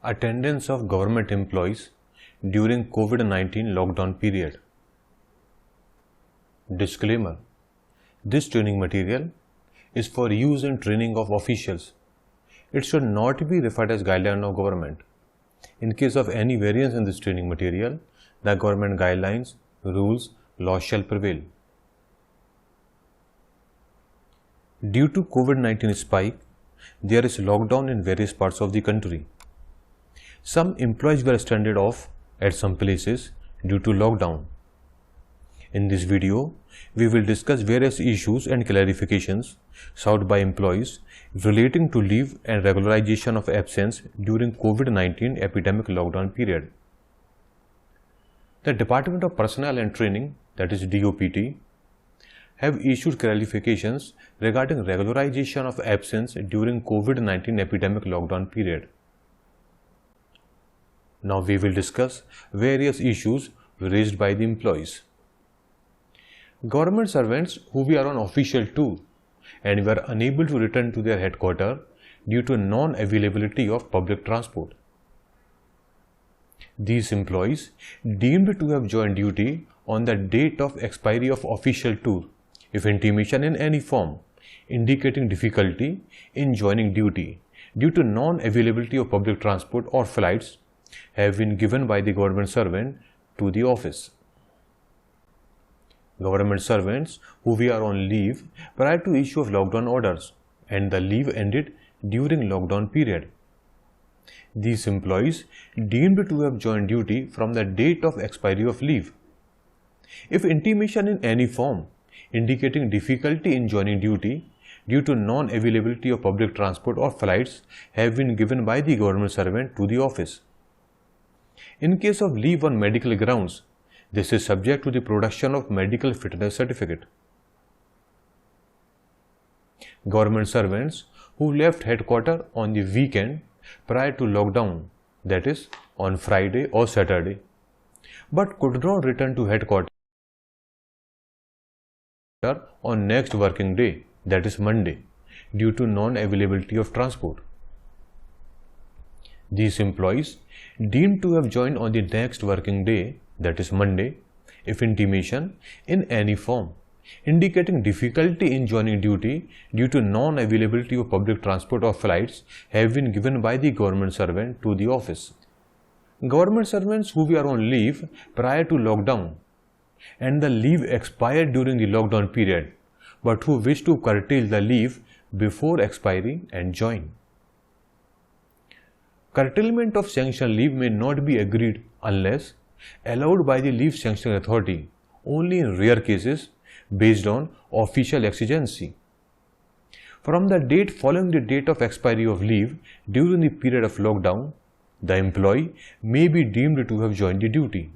Attendance of government employees during COVID-19 lockdown period. Disclaimer: this training material is for use and training of officials. It should not be referred as guideline of government. In case of any variance in this training material, the government guidelines, rules, laws shall prevail. Due to COVID-19 spike, there is lockdown in various parts of the country. Some employees were stranded off at some places due to lockdown. In this video, we will discuss various issues and clarifications sought by employees relating to leave and regularization of absence during COVID-19 epidemic lockdown period. The Department of Personnel and Training, that is DOPT, have issued clarifications regarding regularization of absence during COVID-19 epidemic lockdown period. Now we will discuss various issues raised by the employees. Government servants who were on official tour and were unable to return to their headquarters due to non-availability of public transport. These employees deemed to have joined duty on the date of expiry of official tour if intimation in any form indicating difficulty in joining duty due to non-availability of public transport or flights have been given by the government servant to the office. Government servants who were on leave prior to issue of lockdown orders and the leave ended during lockdown period. These employees deemed to have joined duty from the date of expiry of leave. If intimation in any form indicating difficulty in joining duty due to non-availability of public transport or flights have been given by the government servant to the office. In case of leave on medical grounds, this is subject to the production of medical fitness certificate. Government servants who left headquarters on the weekend prior to lockdown, that is on Friday or Saturday, but could not return to headquarters on next working day, that is Monday, due to non-availability of transport. These employees deemed to have joined on the next working day, that is Monday, if intimation in any form indicating difficulty in joining duty due to non-availability of public transport or flights have been given by the government servant to the office. Government servants who were on leave prior to lockdown and the leave expired during the lockdown period but who wish to curtail the leave before expiry and join. Curtailment of sanctioned leave may not be agreed unless allowed by the leave sanctioning authority only in rare cases based on official exigency. From the date following the date of expiry of leave during the period of lockdown, the employee may be deemed to have joined the duty.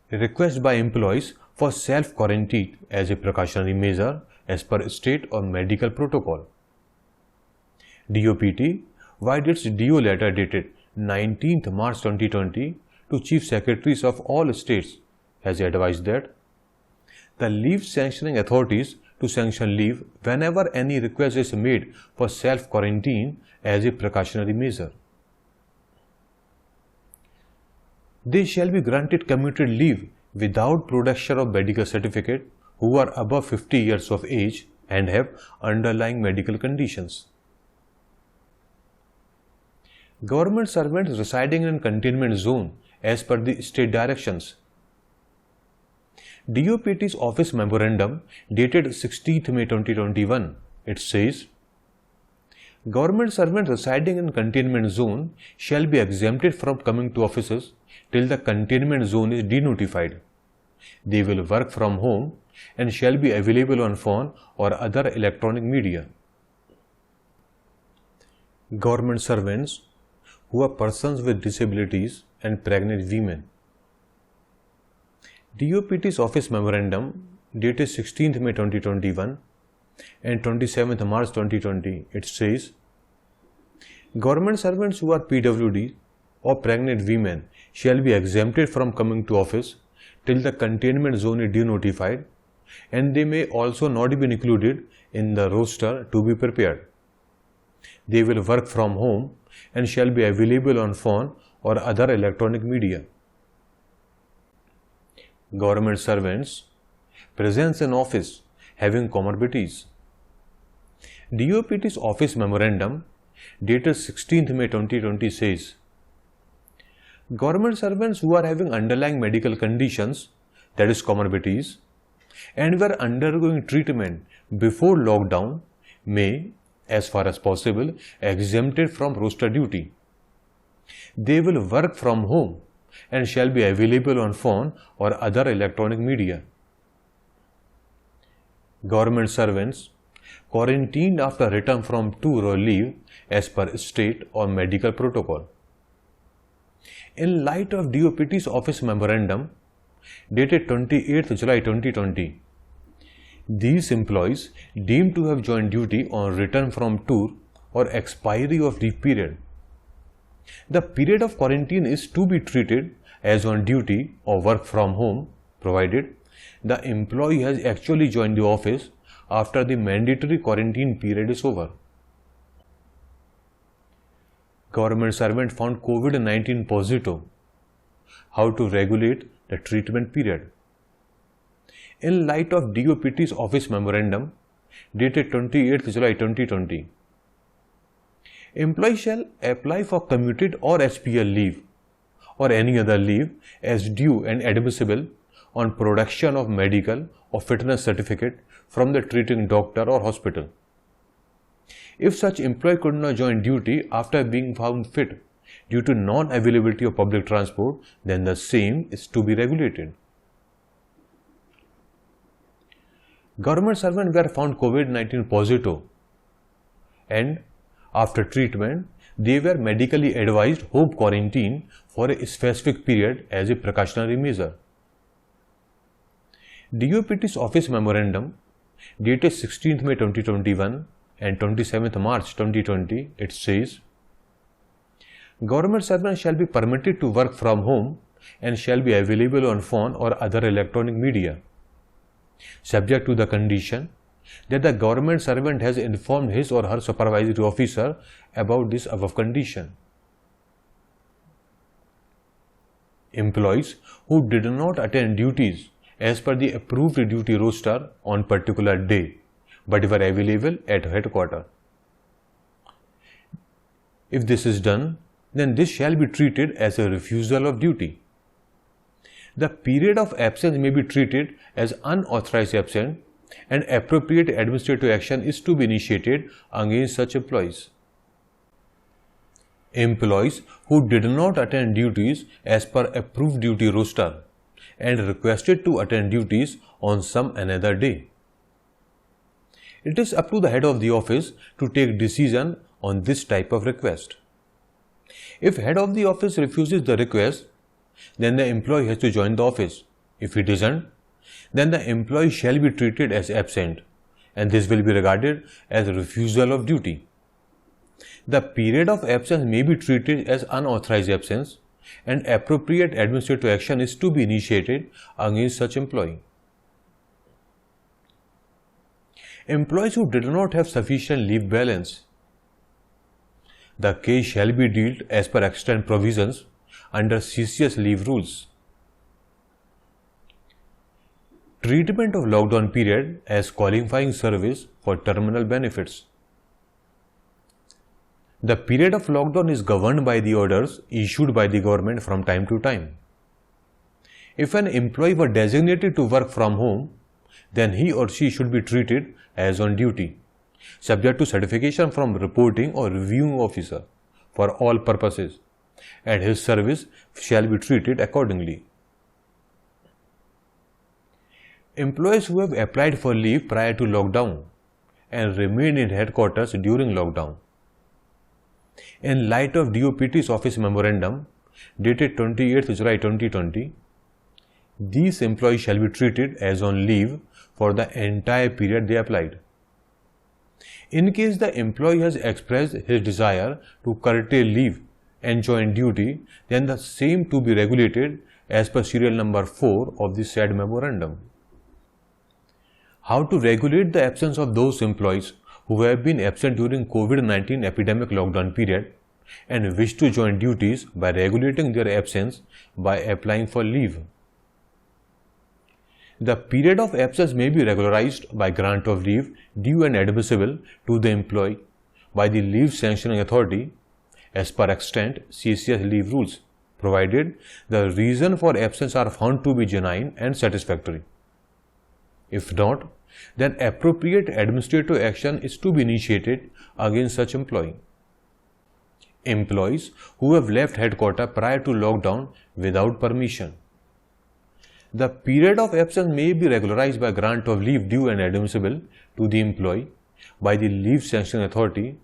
Request by employees for self-quarantine as a precautionary measure as per state or medical protocol. DOPT, via its DO letter dated 19th March 2020 to Chief Secretaries of all states, has advised that the leave sanctioning authorities to sanction leave whenever any request is made for self-quarantine as a precautionary measure. They shall be granted commuted leave without production of medical certificate who are above 50 years of age and have underlying medical conditions. Government servants residing in containment zone as per the state directions. DOPT's office memorandum dated 16th May 2021, it says, government servants residing in containment zone shall be exempted from coming to offices till the containment zone is denotified. They will work from home and shall be available on phone or other electronic media. Government servants who are persons with disabilities and pregnant women. DOPT's office memorandum dated 16th May 2021 and 27th March 2020, it says, government servants who are PWD or pregnant women shall be exempted from coming to office till the containment zone is denotified, and they may also not be included in the roster to be prepared. They will work from home and shall be available on phone or other electronic media. Government servants presence in office having comorbidities. DOPT's office memorandum dated 16th May 2020 says, government servants who are having underlying medical conditions, that is comorbidities, and were undergoing treatment before lockdown may, as far as possible, exempted from roster duty. They will work from home and shall be available on phone or other electronic media. Government servants quarantined after return from tour or leave as per state or medical protocol. In light of DOPT's office memorandum dated 28th July 2020, these employees deemed to have joined duty on return from tour or expiry of leave period. The period of quarantine is to be treated as on duty or work from home, provided the employee has actually joined the office after the mandatory quarantine period is over. Government servant found COVID-19 positive. How to regulate the treatment period? In light of DOPT's office memorandum dated 28th July 2020, employee shall apply for commuted or HPL leave or any other leave as due and admissible on production of medical or fitness certificate from the treating doctor or hospital. If such employee could not join duty after being found fit due to non-availability of public transport, then the same is to be regulated. Government servants were found COVID-19 positive and after treatment, they were medically advised home quarantine for a specific period as a precautionary measure. DOPT's office memorandum dated 16th May 2021 and 27th March 2020, it says, government servants shall be permitted to work from home and shall be available on phone or other electronic media, subject to the condition that the government servant has informed his or her supervisory officer about this above condition. Employees who did not attend duties as per the approved duty roster on particular day but were available at headquarters. If this is done, then this shall be treated as a refusal of duty. The period of absence may be treated as unauthorized absence and appropriate administrative action is to be initiated against such employees. Employees who did not attend duties as per approved duty roster and requested to attend duties on some another day. It is up to the head of the office to take decision on this type of request. If head of the office refuses the request, then the employee has to join the office. If he doesn't, then the employee shall be treated as absent and this will be regarded as a refusal of duty. The period of absence may be treated as unauthorized absence and appropriate administrative action is to be initiated against such employee. Employees who did not have sufficient leave balance, the case shall be dealt as per extant provisions under CCS leave rules. Treatment of lockdown period as qualifying service for terminal benefits. The period of lockdown is governed by the orders issued by the government from time to time. If an employee were designated to work from home, then he or she should be treated as on duty, subject to certification from reporting or reviewing officer for all purposes, and his service shall be treated accordingly. Employees who have applied for leave prior to lockdown and remained in headquarters during lockdown. In light of DOPT's office memorandum dated 28th July 2020, these employees shall be treated as on leave for the entire period they applied. In case the employee has expressed his desire to curtail leave and join duty, then the same to be regulated as per serial number 4 of the said memorandum. How to regulate the absence of those employees who have been absent during COVID-19 epidemic lockdown period and wish to join duties by regulating their absence by applying for leave. The period of absence may be regularized by grant of leave due and admissible to the employee by the leave sanctioning authority as per extant CCS leave rules, provided the reason for absence are found to be genuine and satisfactory. If not, then appropriate administrative action is to be initiated against such employee. Employees who have left headquarters prior to lockdown without permission. The period of absence may be regularized by grant of leave due and admissible to the employee by the leave sanctioning authority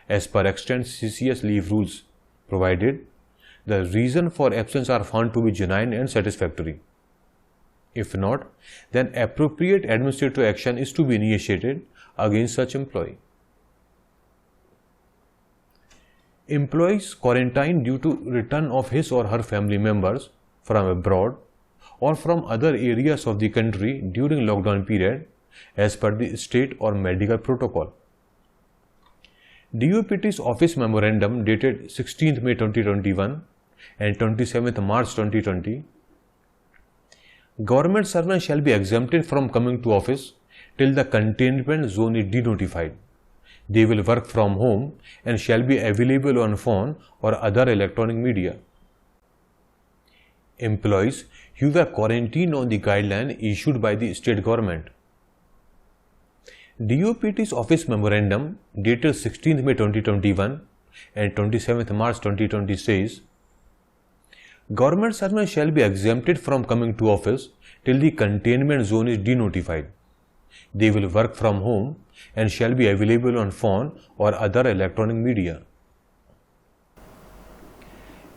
as per extant CCS leave rules, provided the reason for absence are found to be genuine and satisfactory. If not, then appropriate administrative action is to be initiated against such employee. Employees quarantined due to return of his or her family members from abroad or from other areas of the country during lockdown period as per the state or medical protocol. DOPT's Office Memorandum dated 16th May 2021 and 27th March 2020. Government servants shall be exempted from coming to office till the containment zone is denotified. They will work from home and shall be available on phone or other electronic media. Employees who were quarantined on the guideline issued by the state government. DOPT's Office Memorandum dated 16th May 2021 and 27th March 2020 says, government servants shall be exempted from coming to office till the containment zone is denotified. They will work from home and shall be available on phone or other electronic media.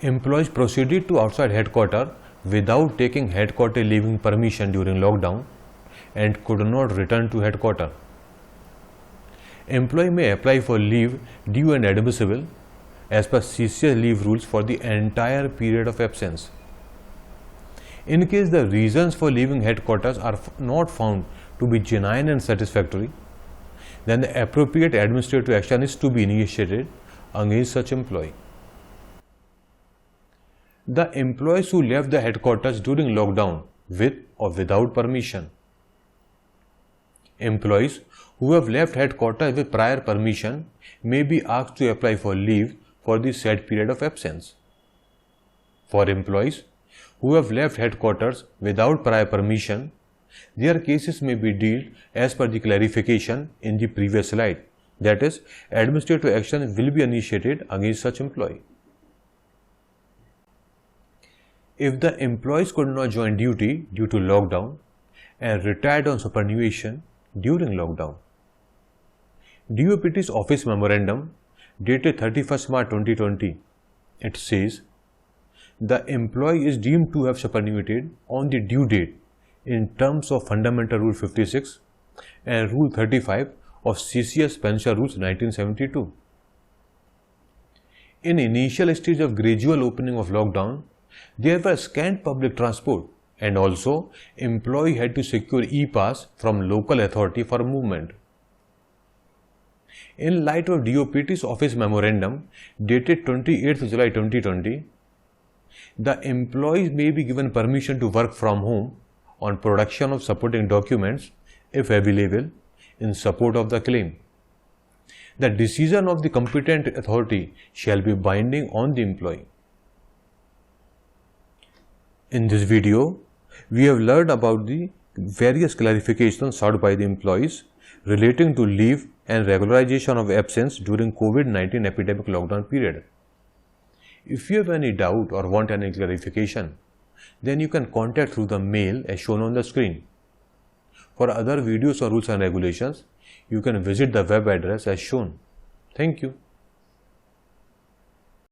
Employees proceeded to outside headquarters without taking headquarters leaving permission during lockdown and could not return to headquarters. Employee may apply for leave due and admissible as per CCS leave rules for the entire period of absence. In case the reasons for leaving headquarters are not found to be genuine and satisfactory, then the appropriate administrative action is to be initiated against such employee. The employees who left the headquarters during lockdown with or without permission. Employees who have left headquarters with prior permission may be asked to apply for leave for the said period of absence. For employees who have left headquarters without prior permission, their cases may be dealt as per the clarification in the previous slide. That is, administrative action will be initiated against such employee. If the employees could not join duty due to lockdown and retired on superannuation during lockdown. DOPT's Office Memorandum dated 31st March 2020, it says, the employee is deemed to have superannuated on the due date in terms of Fundamental Rule 56 and Rule 35 of CCS Pension Rules 1972. In initial stage of gradual opening of lockdown, there were scant public transport and also employee had to secure e-pass from local authority for movement. In light of DOPT's Office Memorandum dated 28th July 2020, the employees may be given permission to work from home on production of supporting documents, if available, in support of the claim. The decision of the competent authority shall be binding on the employee. In this video, we have learned about the various clarifications sought by the employees relating to leave and regularization of absence during COVID-19 epidemic lockdown period. If you have any doubt or want any clarification, then you can contact through the mail as shown on the screen. For other videos or rules and regulations, you can visit the web address as shown. Thank you.